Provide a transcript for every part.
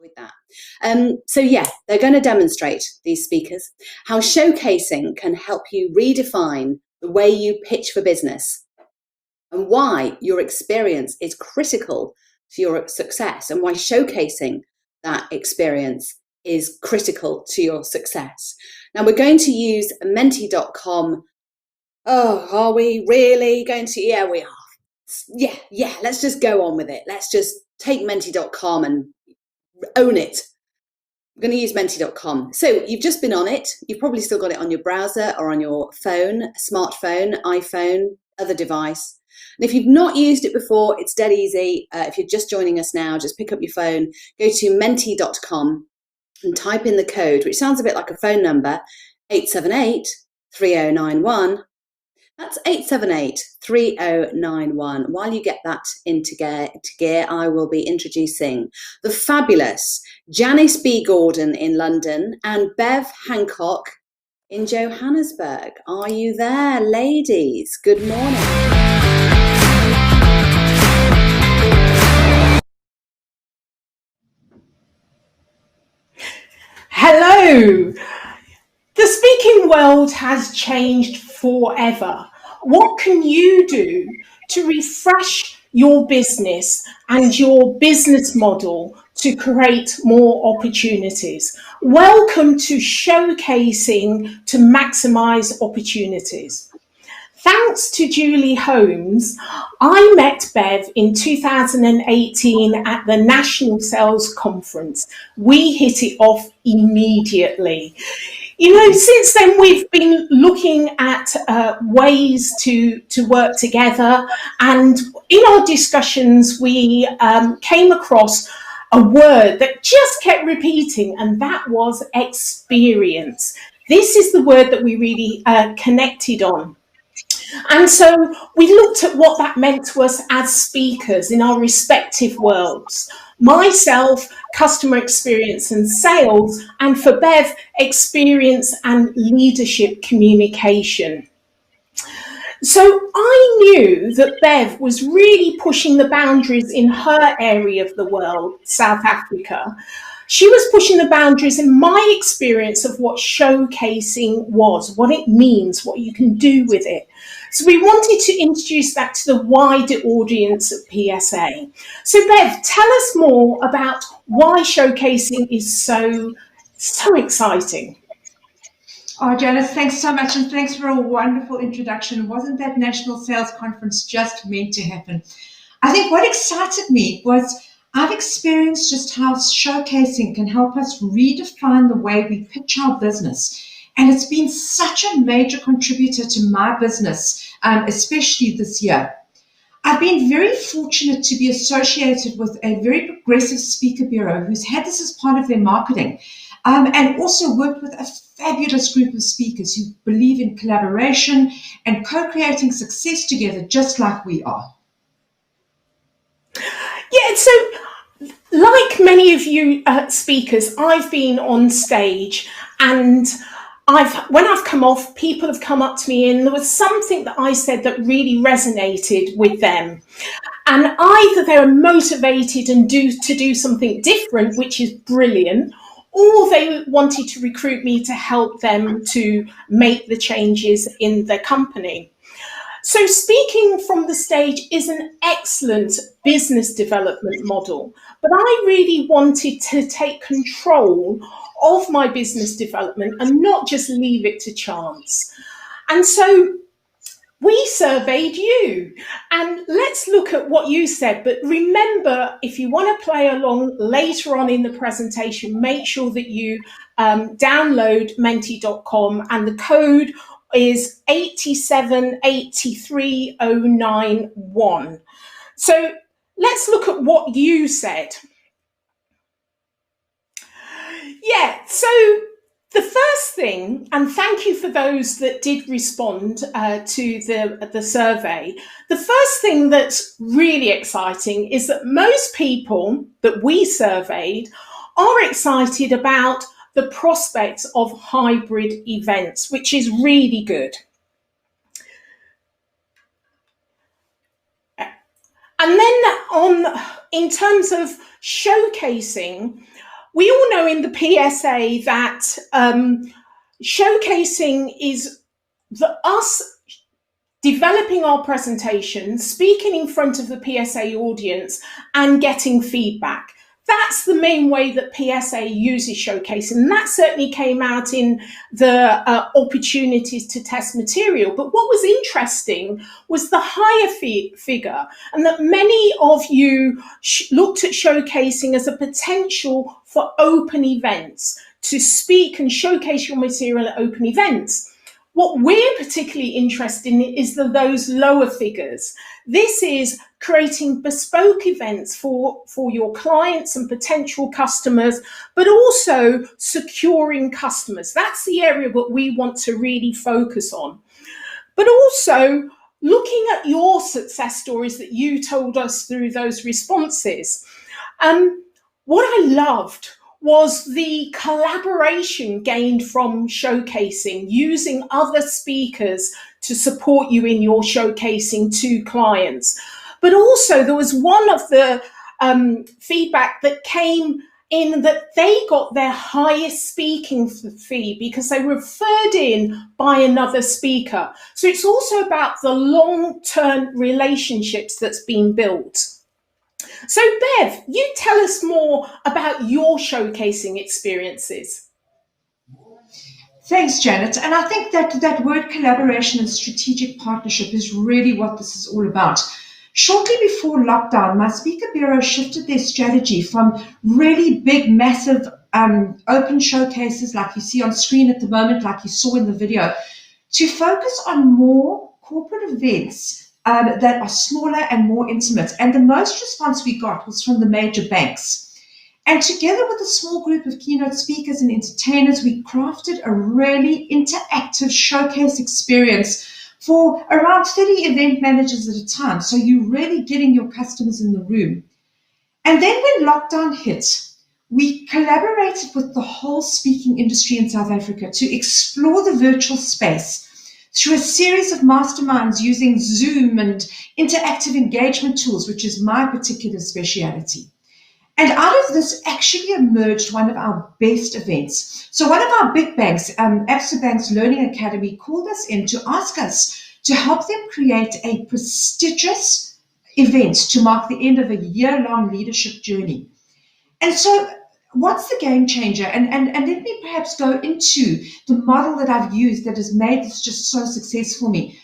with that. So yeah, they're going to demonstrate, these speakers, how showcasing can help you redefine the way you pitch for business and why your experience is critical to your success and why showcasing that experience is critical to your success. Now we're going to use menti.com. Oh, are we really going to? Yeah, we are. Yeah, let's just go on with it. Let's just take menti.com and own it. I'm going to use menti.com. So you've just been on it. You've probably still got it on your browser or on your phone, smartphone, iPhone, other device. And if you've not used it before, it's dead easy. If you're just joining us now, just pick up your phone, go to menti.com and type in the code, which sounds a bit like a phone number, 878-3091. That's 878-3091. While you get that into gear, I will be introducing the fabulous Janice B. Gordon in London and Bev Hancock in Johannesburg. Are you there, ladies? Good morning. Hello! The speaking world has changed forever. What can you do to refresh your business and your business model to create more opportunities? Welcome to Showcasing to Maximize Opportunities. Thanks to Julie Holmes, I met Bev in 2018 at the National Sales Conference. We hit it off immediately. You know, since then we've been looking at ways to work together, and in our discussions we came across a word that just kept repeating, and that was experience. This is the word that we really connected on. And so we looked at what that meant to us as speakers in our respective worlds. Myself, customer experience and sales, and for Bev, experience and leadership communication. So I knew that Bev was really pushing the boundaries in her area of the world, South Africa. She was pushing the boundaries in my experience of what showcasing was, what it means, what you can do with it. So we wanted to introduce that to the wider audience at PSA. So Bev, tell us more about why showcasing is so exciting. Oh, Janice, thanks so much, and thanks for a wonderful introduction. Wasn't that National Sales Conference just meant to happen? I think what excited me was I've experienced just how showcasing can help us redefine the way we pitch our business. And it's been such a major contributor to my business, especially this year. I've been very fortunate to be associated with a very progressive speaker bureau who's had this as part of their marketing, and also worked with a fabulous group of speakers who believe in collaboration and co-creating success together, just like we are. Yeah, so like many of you speakers, I've been on stage, and when I've come off, people have come up to me and there was something that I said that really resonated with them. And either they're motivated and to do something different, which is brilliant, or they wanted to recruit me to help them to make the changes in their company. So speaking from the stage is an excellent business development model, but I really wanted to take control of my business development and not just leave it to chance. And so we surveyed you, and let's look at what you said. But remember, if you want to play along later on in the presentation, make sure that you download menti.com, and the code is 8783091. So let's look at what you said. Yeah, so the first thing, and thank you for those that did respond to the survey, the first thing that's really exciting is that most people that we surveyed are excited about the prospects of hybrid events, which is really good. And then in terms of showcasing, we all know in the PSA that showcasing is us developing our presentations, speaking in front of the PSA audience, and getting feedback. That's the main way that PSA uses showcasing. And that certainly came out in the opportunities to test material. But what was interesting was the higher figure, and that many of you looked at showcasing as a potential for open events, to speak and showcase your material at open events. What we're particularly interested in is those lower figures. This is creating bespoke events for your clients and potential customers, but also securing customers. That's the area that we want to really focus on. But also looking at your success stories that you told us through those responses. What I loved was the collaboration gained from showcasing, using other speakers to support you in your showcasing to clients. But also there was one of the feedback that came in that they got their highest speaking fee because they were referred in by another speaker. So it's also about the long-term relationships that's been built. So Bev, you tell us more about your showcasing experiences. Thanks, Janet. And I think that word collaboration and strategic partnership is really what this is all about. Shortly before lockdown, my speaker bureau shifted their strategy from really big, massive open showcases like you see on screen at the moment, like you saw in the video, to focus on more corporate events that are smaller and more intimate. And the most response we got was from the major banks. And together with a small group of keynote speakers and entertainers, we crafted a really interactive showcase experience for around 30 event managers at a time. So you're really getting your customers in the room. And then when lockdown hit, we collaborated with the whole speaking industry in South Africa to explore the virtual space through a series of masterminds using Zoom and interactive engagement tools, which is my particular speciality. And out of this actually emerged one of our best events. So one of our big banks, Absa Bank's Learning Academy, called us in to ask us to help them create a prestigious event to mark the end of a year-long leadership journey. And so what's the game changer? And let me perhaps go into the model that I've used that has made this just so successful for me.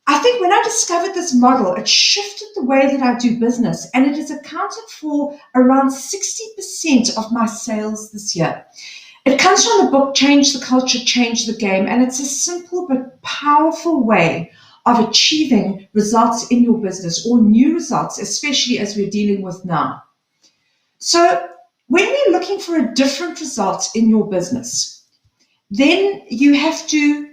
I think when I discovered this model, it shifted the way that I do business, and it has accounted for around 60% of my sales this year. It comes from the book, Change the Culture, Change the Game, and it's a simple but powerful way of achieving results in your business, or new results, especially as we're dealing with now. So when we're looking for a different result in your business, then you have to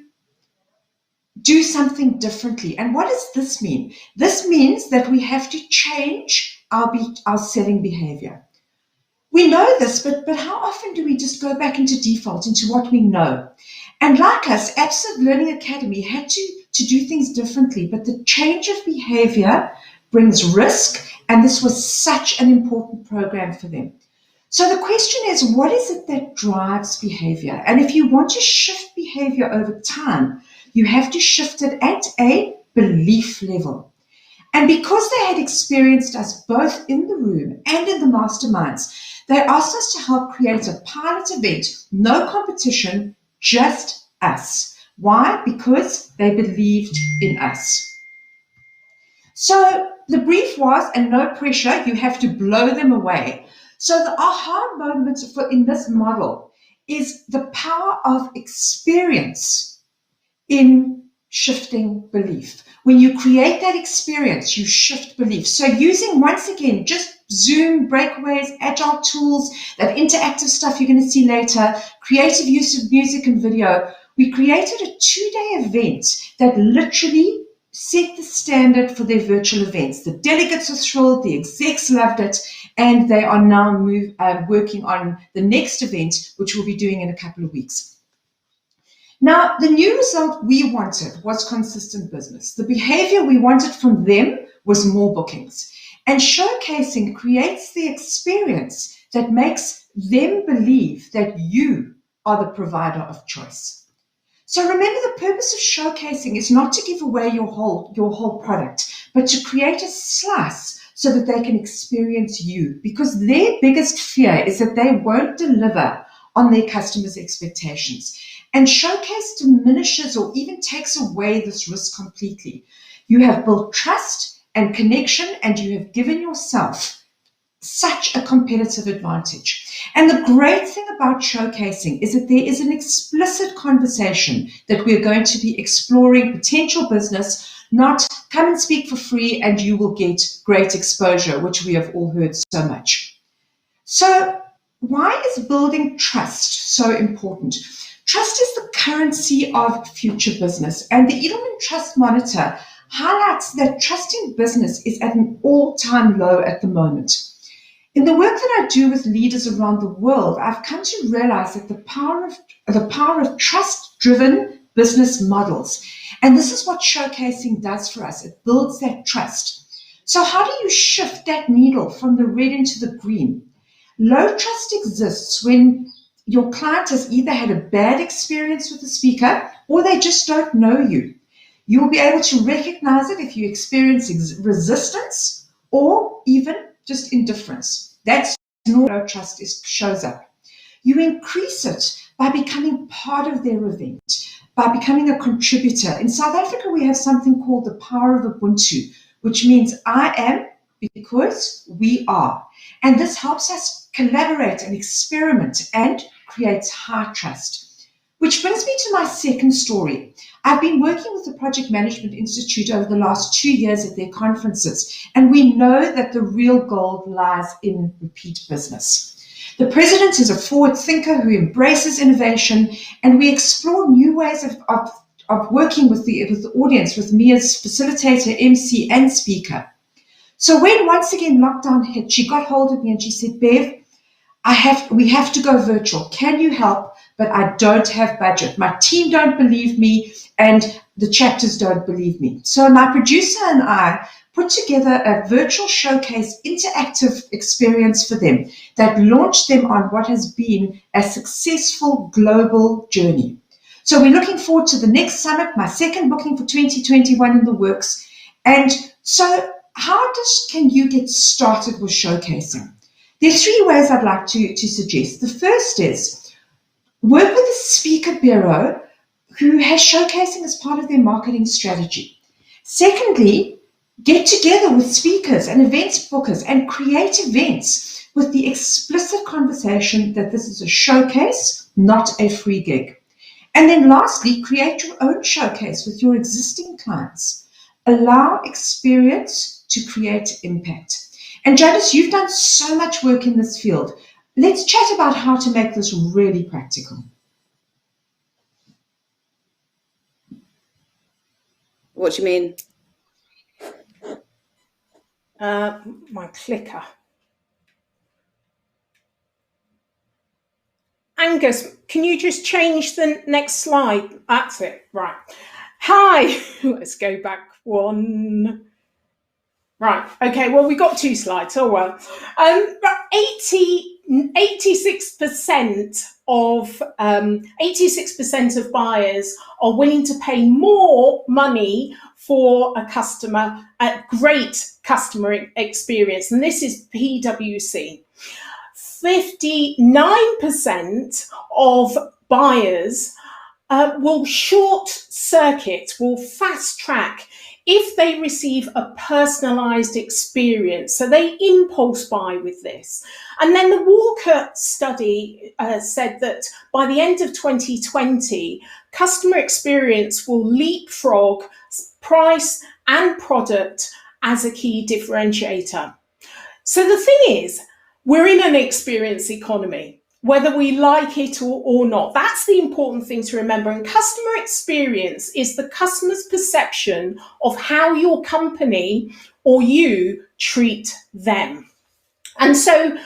do something differently. And what does this mean? This means that we have to change our selling behavior. We know this, but how often do we just go back into default, into what we know? And like us, Absa Learning Academy had to do things differently, but the change of behavior brings risk, and this was such an important program for them. So the question is, what is it that drives behavior? And if you want to shift behavior over time, you have to shift it at a belief level. And because they had experienced us both in the room and in the masterminds, they asked us to help create a pilot event, no competition, just us. Why? Because they believed in us. So the brief was, and no pressure, you have to blow them away. So the aha moment in this model is the power of experience in shifting belief. When you create that experience, you shift belief. So using, once again, just Zoom, breakaways, agile tools, that interactive stuff you're going to see later, creative use of music and video, we created a 2-day event that literally set the standard for their virtual events. The delegates are thrilled, the execs loved it, and they are now working on the next event, which we'll be doing in a couple of weeks. Now, the new result we wanted was consistent business. The behavior we wanted from them was more bookings. And showcasing creates the experience that makes them believe that you are the provider of choice. So remember, the purpose of showcasing is not to give away your whole product, but to create a slice so that they can experience you, because their biggest fear is that they won't deliver on their customers' expectations. And Showcase diminishes or even takes away this risk completely. You have built trust and connection, and you have given yourself such a competitive advantage. And the great thing about showcasing is that there is an explicit conversation that we're going to be exploring potential business, not come and speak for free and you will get great exposure, which we have all heard so much. So why is building trust so important? Trust is the currency of future business, and the Edelman Trust Monitor highlights that trust in business is at an all-time low at the moment. In the work that I do with leaders around the world, I've come to realize that the power of trust-driven business models, and this is what showcasing does for us. It builds that trust. So how do you shift that needle from the red into the green? Low trust exists when your client has either had a bad experience with the speaker or they just don't know you. You'll be able to recognize it if you experience resistance or even just indifference. That's when low trust shows up. You increase it by becoming part of their event, by becoming a contributor. In South Africa, we have something called the power of Ubuntu, which means I am because we are. And this helps us collaborate and experiment and creates high trust. Which brings me to my second story. I've been working with the Project Management Institute over the last 2 years at their conferences, and we know that the real gold lies in repeat business. The president is a forward thinker who embraces innovation, and we explore new ways of working with the audience, with me as facilitator, MC, and speaker. So when once again lockdown hit, she got hold of me and she said, Bev, we have to go virtual. Can you help? But I don't have budget. My team don't believe me and the chapters don't believe me. So my producer and I put together a virtual showcase interactive experience for them that launched them on what has been a successful global journey. So we're looking forward to the next summit, my second booking for 2021 in the works. And so how can you get started with showcasing? There's 3 ways I'd like to suggest. The first is work with a speaker bureau who has showcasing as part of their marketing strategy. Secondly, get together with speakers and events bookers and create events with the explicit conversation that this is a showcase, not a free gig. And then lastly, create your own showcase with your existing clients. Allow experience to create impact. And Janice, you've done so much work in this field. Let's chat about how to make this really practical. What do you mean? My clicker. Angus, can you just change the next slide? That's it, right. Hi, let's go back one. Right, okay, well, we got 2 slides, oh well. 86% of buyers are willing to pay more money for a customer, a great customer experience, and this is PwC. 59% of buyers will short circuit, will fast track if they receive a personalized experience. So they impulse buy with this. And then the Walker study said that by the end of 2020, customer experience will leapfrog price and product as a key differentiator. So the thing is, we're in an experience economy, whether we like it or not. That's the important thing to remember. And customer experience is the customer's perception of how your company or you treat them. And so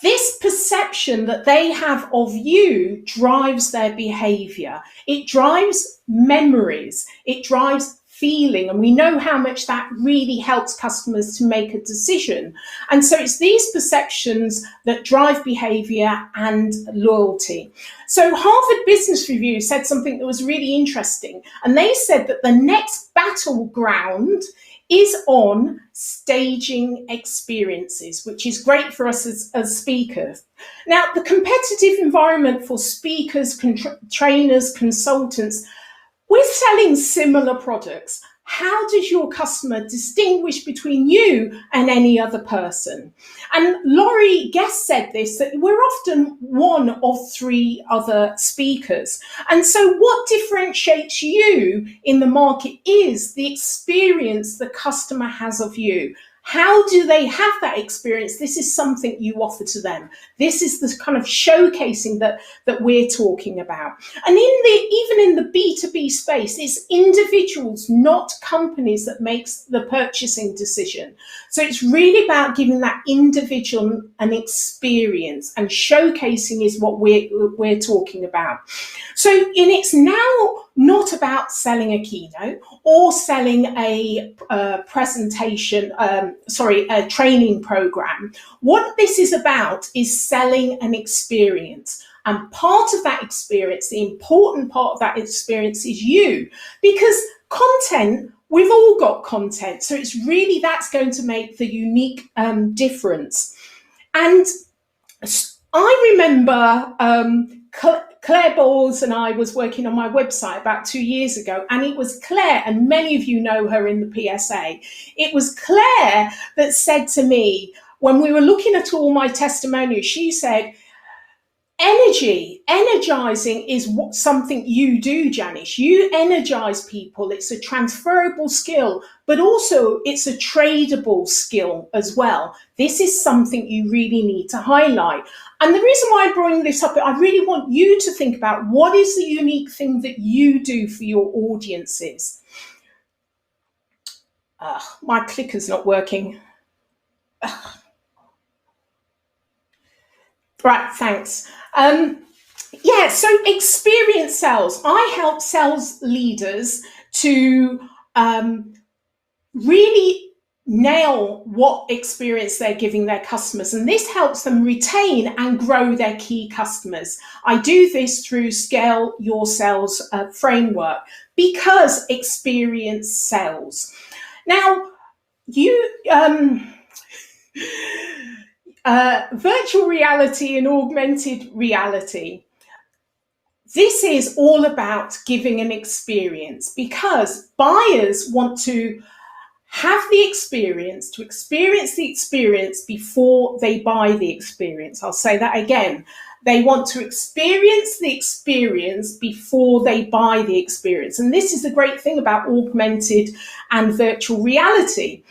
this perception that they have of you drives their behavior. It drives memories. It drives feeling, and we know how much that really helps customers to make a decision. And so it's these perceptions that drive behavior and loyalty. So Harvard Business Review said something that was really interesting, and they said that the next battleground is on staging experiences, which is great for us as speakers. Now, the competitive environment for speakers, trainers, consultants, we're selling similar products. How does your customer distinguish between you and any other person? And Laurie Guest said this, that we're often one of three other speakers. And so what differentiates you in the market is the experience the customer has of you. How do they have that experience? This is something you offer to them. This is the kind of showcasing that we're talking about. And even in the B2B space, it's individuals, not companies, that makes the purchasing decision. So it's really about giving that individual an experience, and showcasing is what we're talking about. So it's now not about selling a keynote or selling a presentation, a training program. What this is about is selling an experience. And part of that experience, the important part of that experience, is you. Because content, we've all got content. So it's really, that's going to make the unique difference. And I remember Claire Bowles and I was working on my website about 2 years ago, and it was Claire, and many of you know her in the PSA. It was Claire that said to me, when we were looking at all my testimonials, she said, energizing is something you do, Janice. You energize people. It's a transferable skill, but also it's a tradable skill as well. This is something you really need to highlight. And the reason why I bring this up, I really want you to think about what is the unique thing that you do for your audiences. My clicker's not working. Right, thanks. So experience sales. I help sales leaders to really nail what experience they're giving their customers, and this helps them retain and grow their key customers. I do this through Scale Your Sales framework, because experience sells. Now, virtual reality and augmented reality. This is all about giving an experience, because buyers want to have the experience, to experience the experience before they buy the experience. I'll say that again. They want to experience the experience before they buy the experience. And this is the great thing about augmented and virtual reality.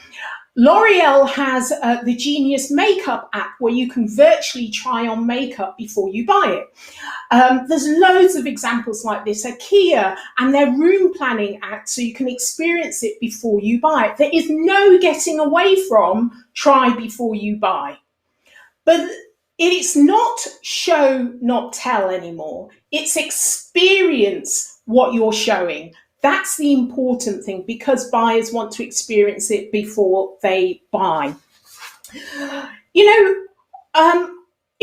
L'Oreal has the Genius Makeup app, where you can virtually try on makeup before you buy it. There's loads of examples like this. IKEA and their room planning app, so you can experience it before you buy it. There is no getting away from try before you buy. But it's not show, not tell anymore. It's experience what you're showing. That's the important thing, because buyers want to experience it before they buy.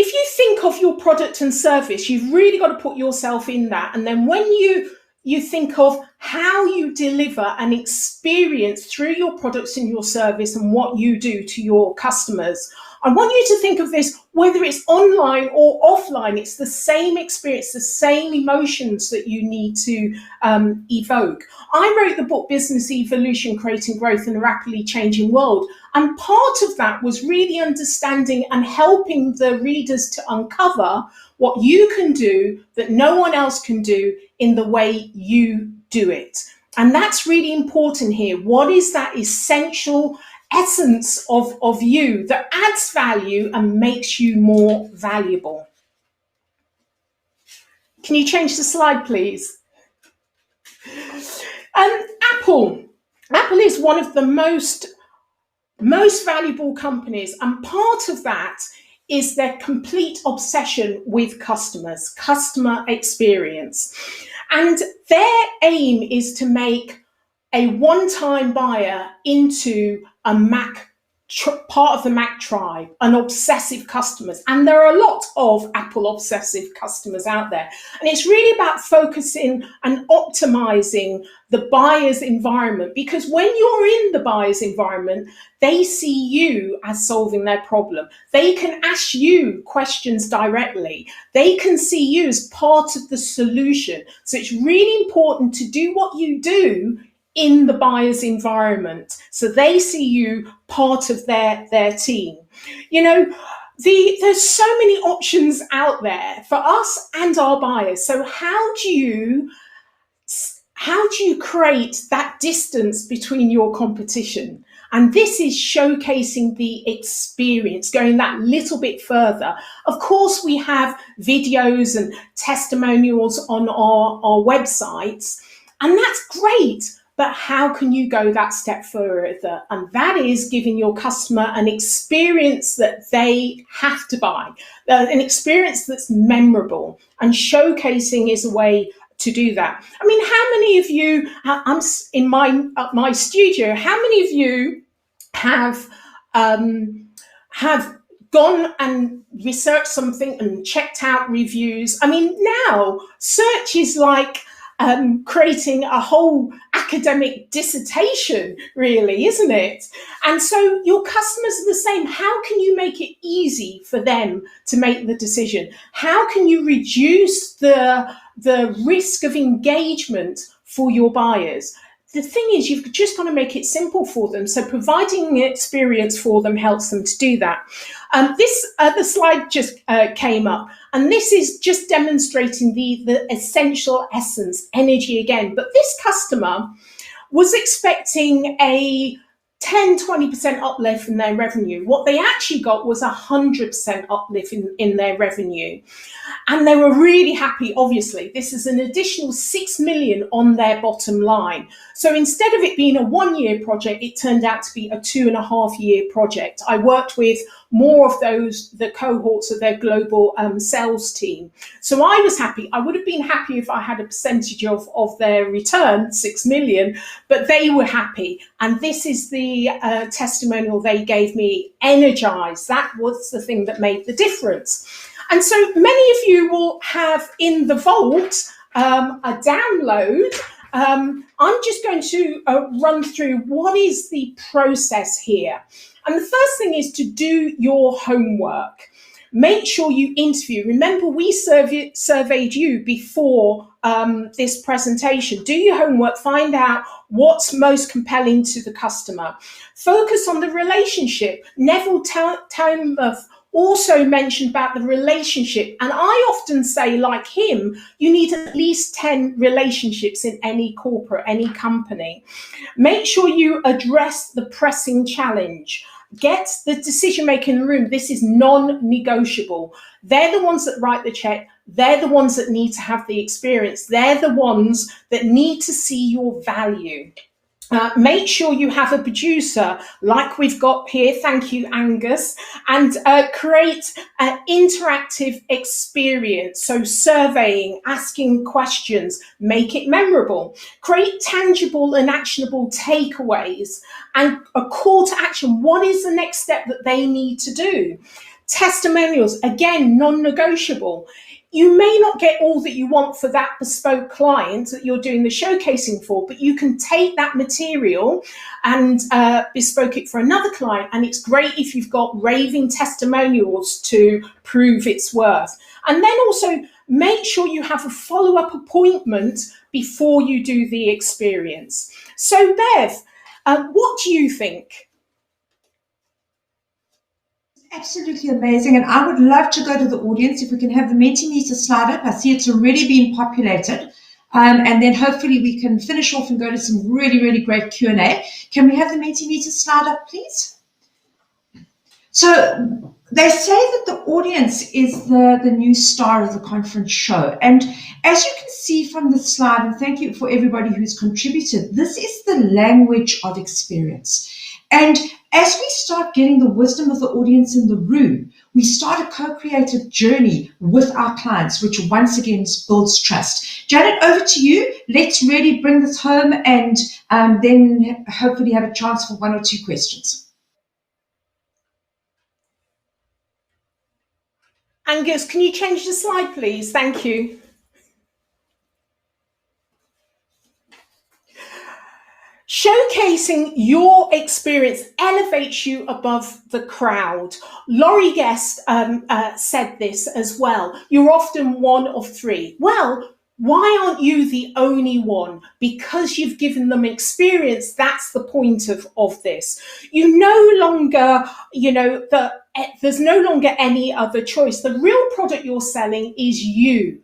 If you think of your product and service, you've really got to put yourself in that. And then when you think of how you deliver an experience through your products and your service and what you do to your customers, I want you to think of this, whether it's online or offline, it's the same experience, the same emotions that you need to evoke. I wrote the book Business Evolution, Creating Growth in a Rapidly Changing World. And part of that was really understanding and helping the readers to uncover what you can do that no one else can do in the way you do it. And that's really important here. What is that essential essence of you that adds value and makes you more valuable? Can you change the slide, please? Apple is one of the most valuable companies, and part of that is their complete obsession with customers, customer experience. And their aim is to make a one-time buyer into a part of the Mac tribe, an obsessive customers. And there are a lot of Apple obsessive customers out there. And it's really about focusing and optimizing the buyer's environment, because when you're in the buyer's environment, they see you as solving their problem. They can ask you questions directly. They can see you as part of the solution. So it's really important to do what you do in the buyer's environment, so they see you part of their team. You know, there's so many options out there for us and our buyers. So how do you create that distance between your competition? And this is showcasing the experience, going that little bit further. Of course, we have videos and testimonials on our websites, and that's great. But how can you go that step further? And that is giving your customer an experience that they have to buy, an experience that's memorable, and showcasing is a way to do that. I mean, how many of you, I'm in my studio, how many of you have gone and researched something and checked out reviews? I mean, now search is like creating a whole academic dissertation, really, isn't it? And so your customers are the same. How can you make it easy for them to make the decision? How can you reduce the risk of engagement for your buyers? The thing is, you've just got to make it simple for them. So providing an experience for them helps them to do that. The slide just came up, and this is just demonstrating the essential essence, energy again. But this customer was expecting a 10-20% uplift in their revenue. What they actually got was 100% uplift in their revenue. And they were really happy, obviously. This is an additional 6 million on their bottom line. So instead of it being a 1-year project, it turned out to be a 2.5-year project. I worked with more of the cohorts of their global sales team. So I was happy. I would have been happy if I had a percentage of their return, 6 million, but they were happy. And this is the testimonial they gave me, energized. That was the thing that made the difference. And so many of you will have in the vault a download. I'm just going to run through what is the process here. And the first thing is to do your homework. Make sure you interview. Remember, we surveyed you before this presentation. Do your homework, find out what's most compelling to the customer. Focus on the relationship. Neville Townmouth also mentioned about the relationship. And I often say, like him, you need at least 10 relationships in any corporate, any company. Make sure you address the pressing challenge. Get the decision maker in the room. This is non-negotiable. They're the ones that write the check. They're the ones that need to have the experience. They're the ones that need to see your value. Make sure you have a producer like we've got here. Thank you, Angus. And create an interactive experience. So surveying, asking questions, make it memorable. Create tangible and actionable takeaways and a call to action. What is the next step that they need to do? Testimonials, again, non-negotiable. You may not get all that you want for that bespoke client that you're doing the showcasing for, but you can take that material and bespoke it for another client. And it's great if you've got raving testimonials to prove its worth. And then also make sure you have a follow-up appointment before you do the experience. So Bev, what do you think? Absolutely amazing. And I would love to go to the audience if we can have the Mentimeter slide up. I see it's already been populated. And then hopefully we can finish off and go to some really, really great Q&A. Can we have the Mentimeter slide up, please? So they say that the audience is the new star of the conference show. And as you can see from the slide, and thank you for everybody who's contributed, this is the language of experience. And As we start getting the wisdom of the audience in the room, we start a co-creative journey with our clients, which once again builds trust. Janet, over to you. Let's really bring this home and then hopefully have a chance for one or two questions. Angus, can you change the slide, please? Thank you. Showcasing your experience elevates you above the crowd. Laurie Guest said this as well. You're often one of three. Well, why aren't you the only one? Because you've given them experience. That's the point of this. You no longer, there's no longer any other choice. The real product you're selling is you,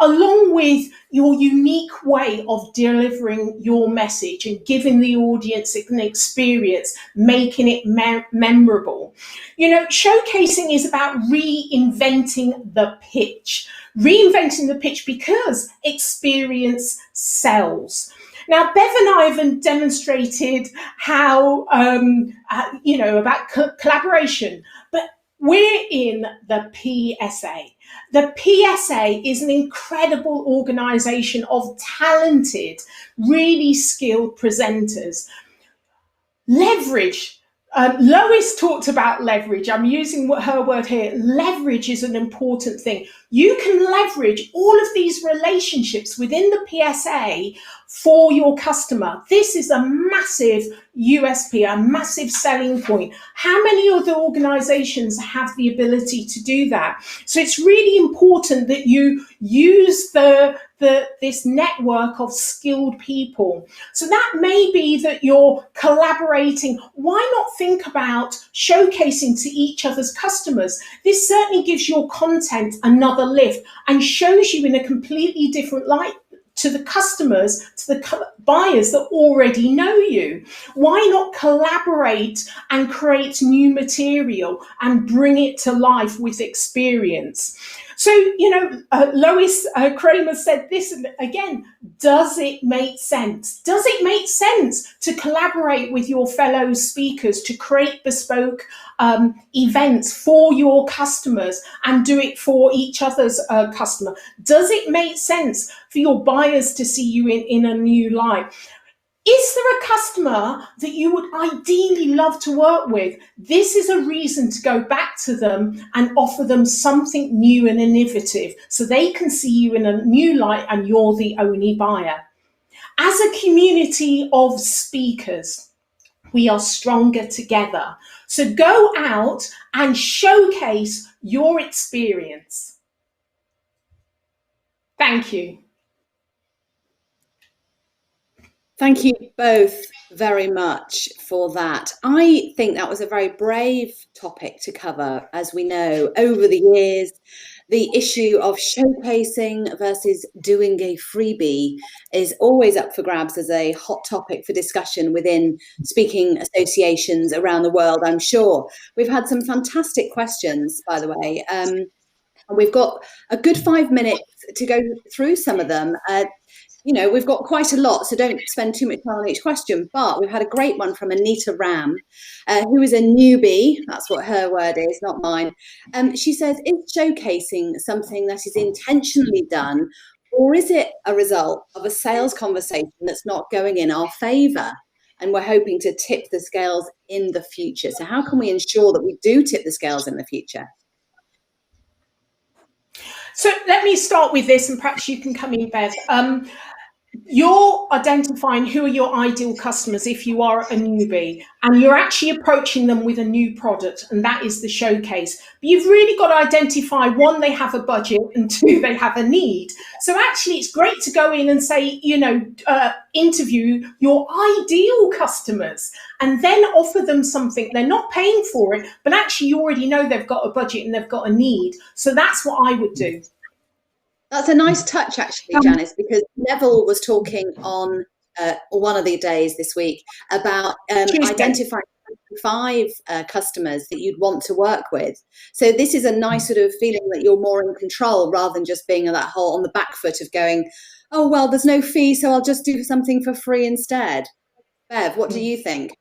along with your unique way of delivering your message and giving the audience an experience, making it memorable. Showcasing is about reinventing the pitch. Reinventing the pitch because experience sells. Now, Bev and I have demonstrated how, about collaboration, but we're in the PSA. The PSA is an incredible organization of talented, really skilled presenters. Leverage. Lois talked about leverage. I'm using her word here. Leverage is an important thing. You can leverage all of these relationships within the PSA for your customer. This is a massive USP, a massive selling point. How many other organizations have the ability to do that? So it's really important that you use this network of skilled people. So that may be that you're collaborating. Why not think about showcasing to each other's customers? This certainly gives your content another lift and shows you in a completely different light to the customers, to the buyers that already know you. Why not collaborate and create new material and bring it to life with experience? So, Lois Kramer said this again, does it make sense? Does it make sense to collaborate with your fellow speakers to create bespoke events for your customers and do it for each other's customer? Does it make sense for your buyers to see you in a new light? Is there a customer that you would ideally love to work with? This is a reason to go back to them and offer them something new and innovative so they can see you in a new light and you're the only buyer. As a community of speakers, we are stronger together. So go out and showcase your experience. Thank you. Thank you both very much for that. I think that was a very brave topic to cover. As we know, over the years, the issue of showcasing versus doing a freebie is always up for grabs as a hot topic for discussion within speaking associations around the world, I'm sure. We've had some fantastic questions, by the way. We've got a good 5 minutes to go through some of them. We've got quite a lot, so don't spend too much time on each question, but we've had a great one from Anita Ram, who is a newbie. That's what her word is, not mine. She says, is showcasing something that is intentionally done, or is it a result of a sales conversation that's not going in our favour? And we're hoping to tip the scales in the future. So how can we ensure that we do tip the scales in the future? So let me start with this, and perhaps you can come in, Bev. You're identifying who are your ideal customers if you are a newbie, and you're actually approaching them with a new product, and that is the showcase. But you've really got to identify, one, they have a budget, and two, they have a need. So actually it's great to go in and say, interview your ideal customers and then offer them something. They're not paying for it, but actually you already know they've got a budget and they've got a need. So that's what I would do. That's a nice touch, actually, Janice, because Neville was talking on one of the days this week about identifying 5 customers that you'd want to work with. So this is a nice sort of feeling that you're more in control rather than just being that whole on the back foot of going, oh, well, there's no fee, so I'll just do something for free instead. Bev, what do you think?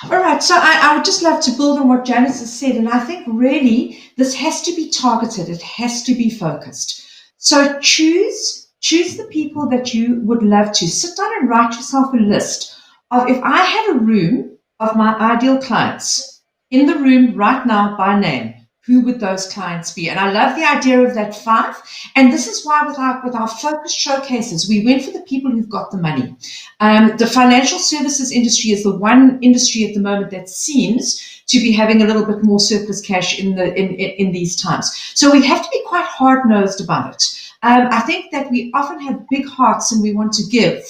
All right, so I would just love to build on what Janice has said, and I think really this has to be targeted. It has to be focused. So choose the people that you would love to. Sit down and write yourself a list of, if I had a room of my ideal clients in the room right now by name, who would those clients be? And I love the idea of that 5. And this is why with our focus showcases, we went for the people who've got the money. The financial services industry is the one industry at the moment that seems to be having a little bit more surplus cash in these times. So we have to be quite hard-nosed about it. I think that we often have big hearts and we want to give.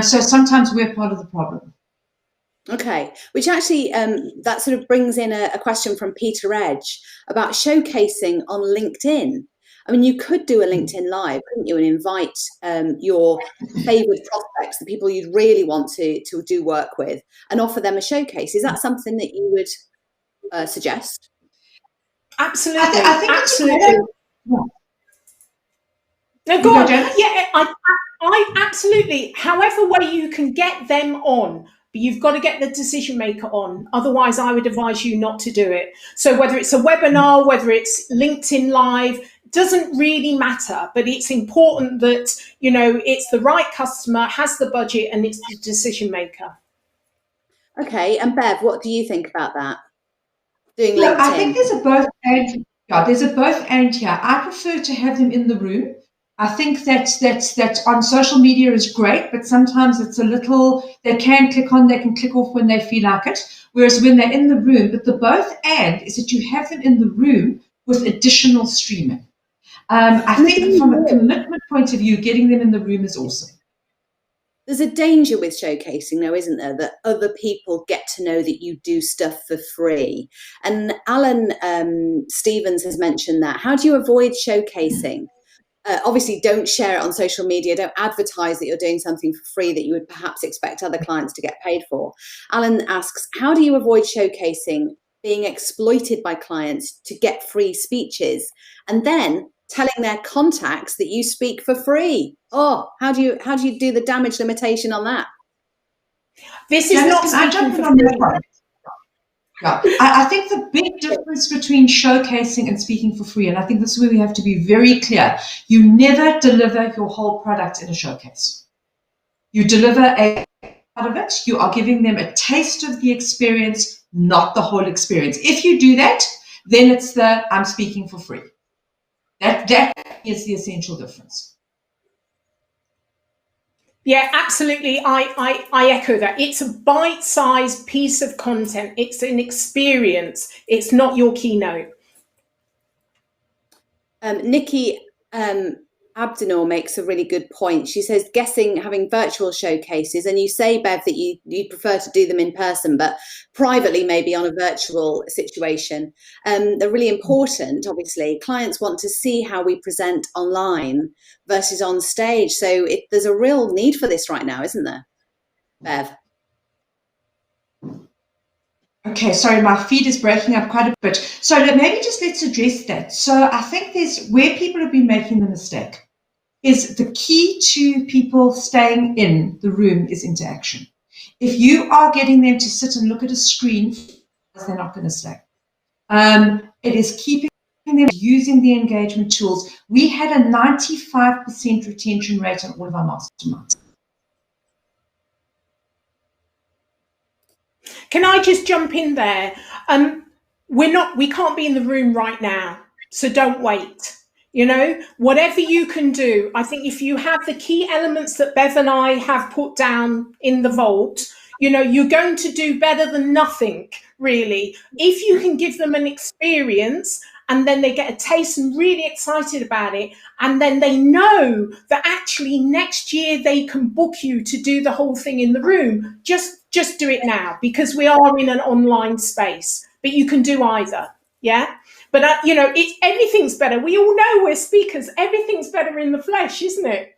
So sometimes we're part of the problem. Okay, which actually that sort of brings in a question from Peter Edge about showcasing on LinkedIn. I mean, you could do a LinkedIn Live, couldn't you, and invite your favoured prospects, the people you'd really want to do work with, and offer them a showcase. Is that something that you would suggest? Absolutely, I think absolutely. No, go on. Yeah, I absolutely. However way you can get them on, but you've got to get the decision maker on. Otherwise, I would advise you not to do it. So whether it's a webinar, whether it's LinkedIn Live, doesn't really matter. But it's important that, you know, it's the right customer, has the budget, and it's the decision maker. Okay, and Bev, what do you think about that? Doing LinkedIn? Look, I think there's a both and. Yeah, there's a both and here. I prefer to have them in the room. I think that on social media is great, but sometimes it's a little, they can click off when they feel like it. Whereas when they're in the room, but the both and is that you have them in the room with additional streaming. I think from a commitment point of view, getting them in the room is awesome. There's a danger with showcasing, though, isn't there, that other people get to know that you do stuff for free. And Alan Stevens has mentioned that. How do you avoid showcasing? Obviously, don't share it on social media. Don't advertise that you're doing something for free that you would perhaps expect other clients to get paid for. Alan asks, how do you avoid showcasing being exploited by clients to get free speeches and then telling their contacts that you speak for free? Oh, how do you do the damage limitation on that? This is not speaking for free. Yeah, I think the big difference between showcasing and speaking for free, and I think this is where we have to be very clear, you never deliver your whole product in a showcase. You deliver a part of it, you are giving them a taste of the experience, not the whole experience. If you do that, then it's the I'm speaking for free. That is the essential difference. Yeah, absolutely. I echo that. It's a bite-sized piece of content. It's an experience. It's not your keynote. Nikki Abdinor makes a really good point. She says, guessing having virtual showcases, and you say, Bev, that you prefer to do them in person, but privately maybe on a virtual situation. They're really important, obviously. Clients want to see how we present online versus on stage. So there's a real need for this right now, isn't there, Bev? Okay, sorry, my feed is breaking up quite a bit. So maybe just let's address that. So I think there's where people have been making the mistake is the key to people staying in the room is interaction. If you are getting them to sit and look at a screen, they're not going to stay. It is keeping them using the engagement tools. We had a 95% retention rate on all of our masterminds. Can I just jump in there? We can't be in the room right now, so don't wait. You know, whatever you can do, I think if you have the key elements that Bev and I have put down in the vault, you know, you're going to do better than nothing, really. If you can give them an experience and then they get a taste and really excited about it, and then they know that actually next year they can book you to do the whole thing in the room, just do it now, because we are in an online space, but you can do either. Yeah. But, you know, everything's better. We all know we're speakers. Everything's better in the flesh, isn't it?